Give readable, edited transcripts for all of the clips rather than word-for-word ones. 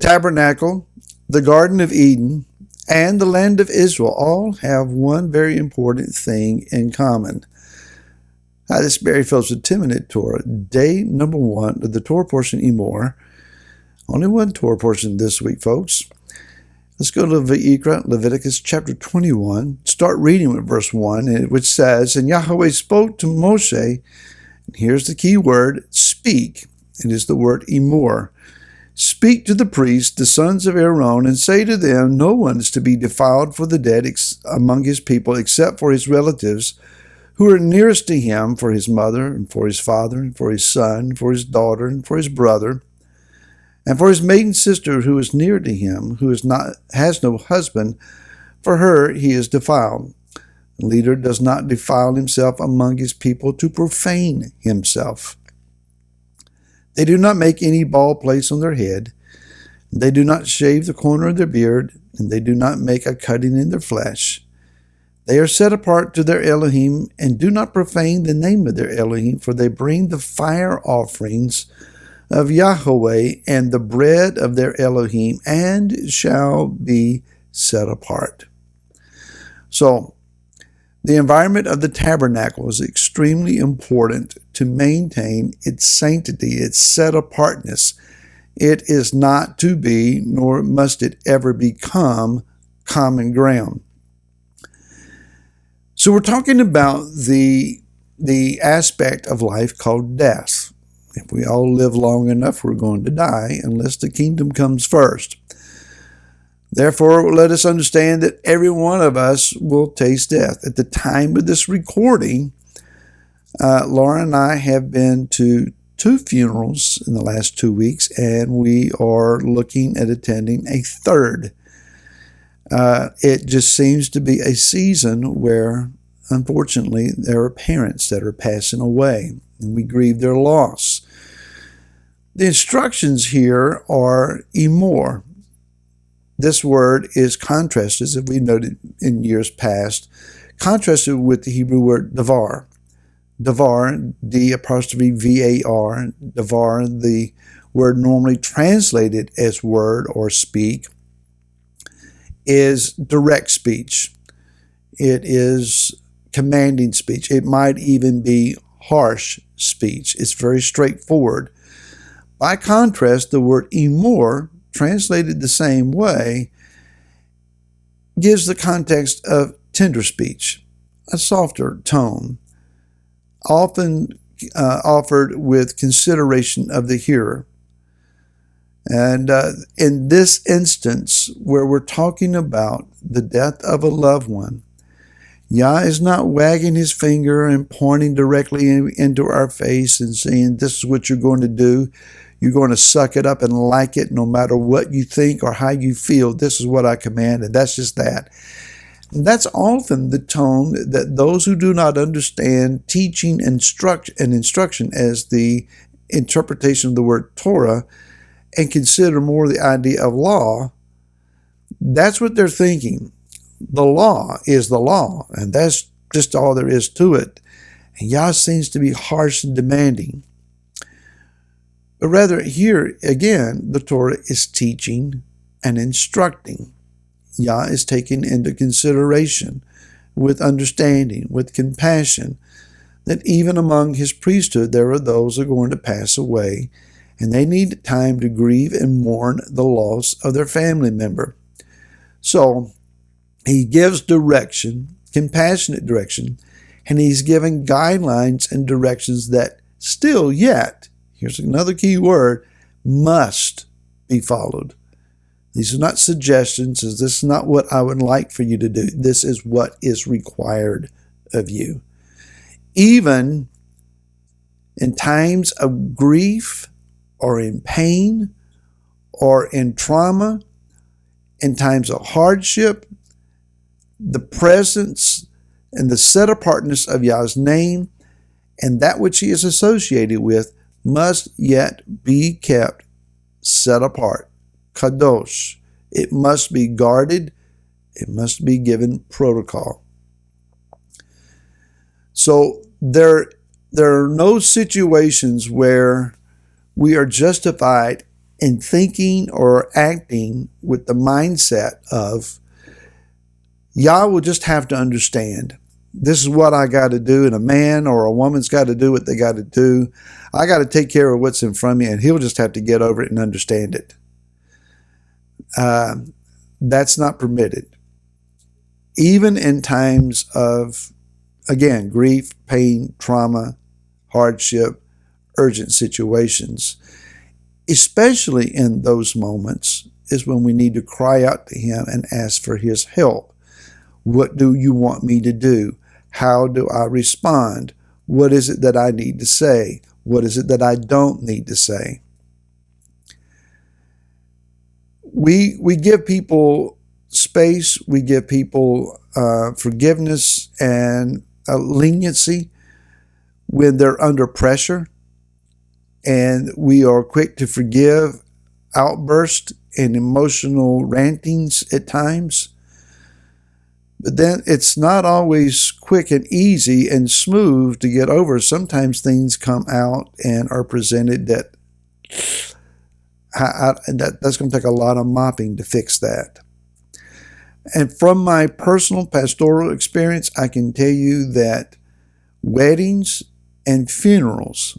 Tabernacle, the Garden of Eden, and the land of Israel all have one very important thing in common. Hi, this is Barry Phillips with 10-Minute Torah. Day number 1 of the Torah portion, Emor. Only one Torah portion this week, folks. Let's go to Leviticus chapter 21. Start reading with verse 1, which says, "And Yahweh spoke to Moshe," and here's the key word, speak. It is the word Emor. "Speak to the priests, the sons of Aaron, and say to them, no one is to be defiled for the dead among his people, except for his relatives who are nearest to him, for his mother, and for his father, and for his son, and for his daughter, and for his brother, and for his maiden sister who is near to him, who has no husband. For her he is defiled. The leader does not defile himself among his people to profane himself. They do not make any bald place on their head. They do not shave the corner of their beard, and they do not make a cutting in their flesh. They are set apart to their Elohim, and do not profane the name of their Elohim, for they bring the fire offerings of Yahweh and the bread of their Elohim, and shall be set apart." So, the environment of the tabernacle is extremely important to maintain its sanctity, its set-apartness. It is not to be, nor must it ever become, common ground. So we're talking about the aspect of life called death. If we all live long enough, we're going to die unless the kingdom comes first. Therefore, let us understand that every one of us will taste death. At the time of this recording, Laura and I have been to 2 funerals in the last 2 weeks, and we are looking at attending a third. It just seems to be a season where, unfortunately, there are parents that are passing away, and we grieve their loss. The instructions here are Emor. This word is contrasted, as we noted in years past, contrasted with the Hebrew word davar. Davar, D''V-A-R, davar, the word normally translated as word or speak, is direct speech. It is commanding speech. It might even be harsh speech. It's very straightforward. By contrast, the word Emor, translated the same way, gives the context of tender speech, a softer tone, often offered with consideration of the hearer. And in this instance, where we're talking about the death of a loved one, Yah is not wagging his finger and pointing directly into our face and saying, this is what you're going to do. You're going to suck it up and like it no matter what you think or how you feel. This is what I command, and that's just that. And that's often the tone that those who do not understand teaching and instruction as the interpretation of the word Torah and consider more the idea of law, that's what they're thinking. The law is the law, and that's just all there is to it. And Yah seems to be harsh and demanding. But rather, here again, the Torah is teaching and instructing. Yah is taking into consideration, with understanding, with compassion, that even among his priesthood there are those who are going to pass away, and they need time to grieve and mourn the loss of their family member. So, he gives direction, compassionate direction, and he's giving guidelines and directions that still yet, here's another key word, must be followed. These are not suggestions. This is not what I would like for you to do. This is what is required of you. Even in times of grief or in pain or in trauma, in times of hardship, the presence and the set-apartness of Yah's name and that which he is associated with must yet be kept set apart. Kadosh. It must be guarded. It must be given protocol. So there are no situations where we are justified in thinking or acting with the mindset of, Yah will just have to understand. This is what I got to do, and a man or a woman's got to do what they got to do. I got to take care of what's in front of me, and he'll just have to get over it and understand it. That's not permitted. Even in times of, again, grief, pain, trauma, hardship, urgent situations, especially in those moments, is when we need to cry out to Him and ask for His help. What do you want me to do? How do I respond? What is it that I need to say? What is it that I don't need to say? We give people space. We give people forgiveness and leniency when they're under pressure. And we are quick to forgive outbursts and emotional rantings at times. But then it's not always quick and easy and smooth to get over. Sometimes things come out and are presented that's going to take a lot of mopping to fix that. And from my personal pastoral experience, I can tell you that weddings and funerals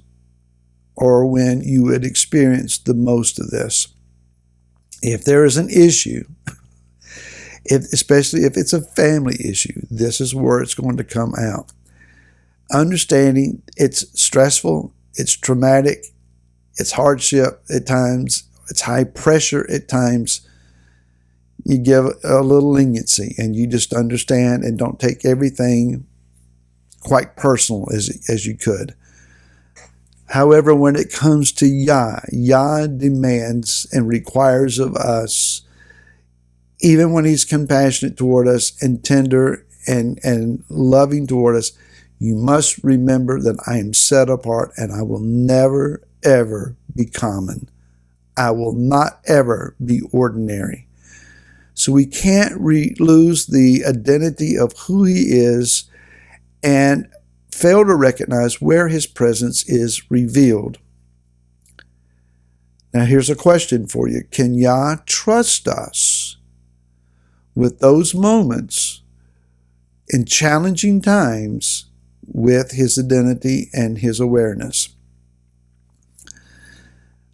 are when you would experience the most of this. If there is an issue, especially if it's a family issue, this is where it's going to come out. Understanding it's stressful, it's traumatic, it's hardship at times, it's high pressure at times. You give a little leniency and you just understand and don't take everything quite personal as you could. However, when it comes to Yah demands and requires of us, even when He's compassionate toward us and tender and loving toward us, you must remember that I am set apart and I will never, ever be common. I will not ever be ordinary. So we can't lose the identity of who He is and fail to recognize where His presence is revealed. Now here's a question for you. Can Yah trust us with those moments in challenging times with His identity and His awareness?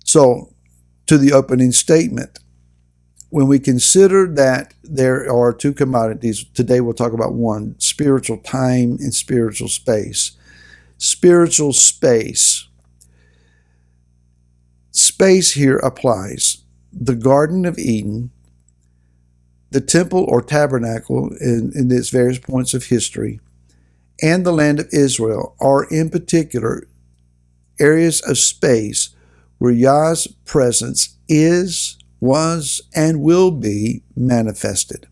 So, to the opening statement, when we consider that there are two commodities, today we'll talk about one, spiritual time and spiritual space. Spiritual space. Space here applies. The Garden of Eden, the temple or tabernacle in its various points of history, and the land of Israel are in particular areas of space where Yah's presence is, was, and will be manifested.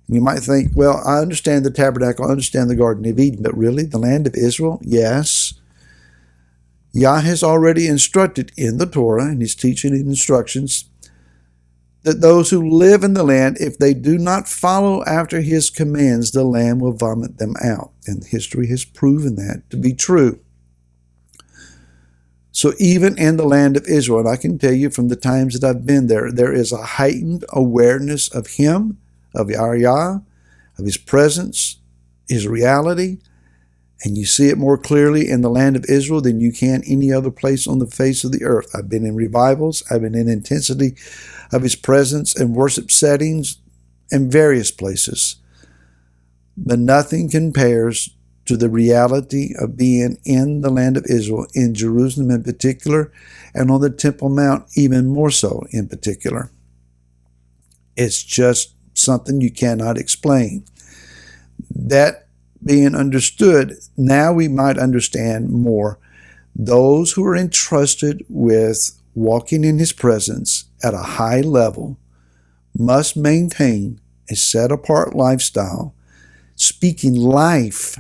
You might think, well, I understand the tabernacle, I understand the Garden of Eden, but really, the land of Israel? Yes. Yah has already instructed in the Torah, and His teaching and instructions, that those who live in the land, if they do not follow after His commands, the land will vomit them out. And history has proven that to be true. So even in the land of Israel, and I can tell you from the times that I've been there, there is a heightened awareness of Him, of Yah, of His presence, His reality, and you see it more clearly in the land of Israel than you can any other place on the face of the earth. I've been in revivals, I've been in intensity of His presence and worship settings in various places, but nothing compares to the reality of being in the land of Israel, in Jerusalem in particular, and on the Temple Mount even more so in particular. It's just something you cannot explain. That being understood, now we might understand more. Those who are entrusted with walking in His presence at a high level must maintain a set-apart lifestyle, speaking life,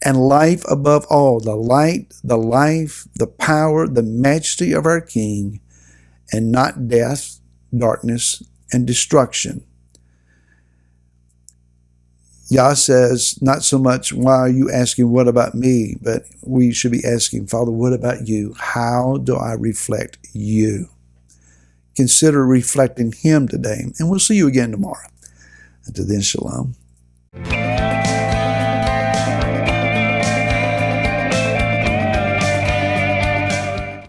and life above all, the light, the life, the power, the majesty of our King, and not death, darkness, and destruction. Yah says, not so much, why are you asking, what about me? But we should be asking, Father, what about you? How do I reflect you? consider reflecting Him today. And we'll see you again tomorrow. Until then, shalom.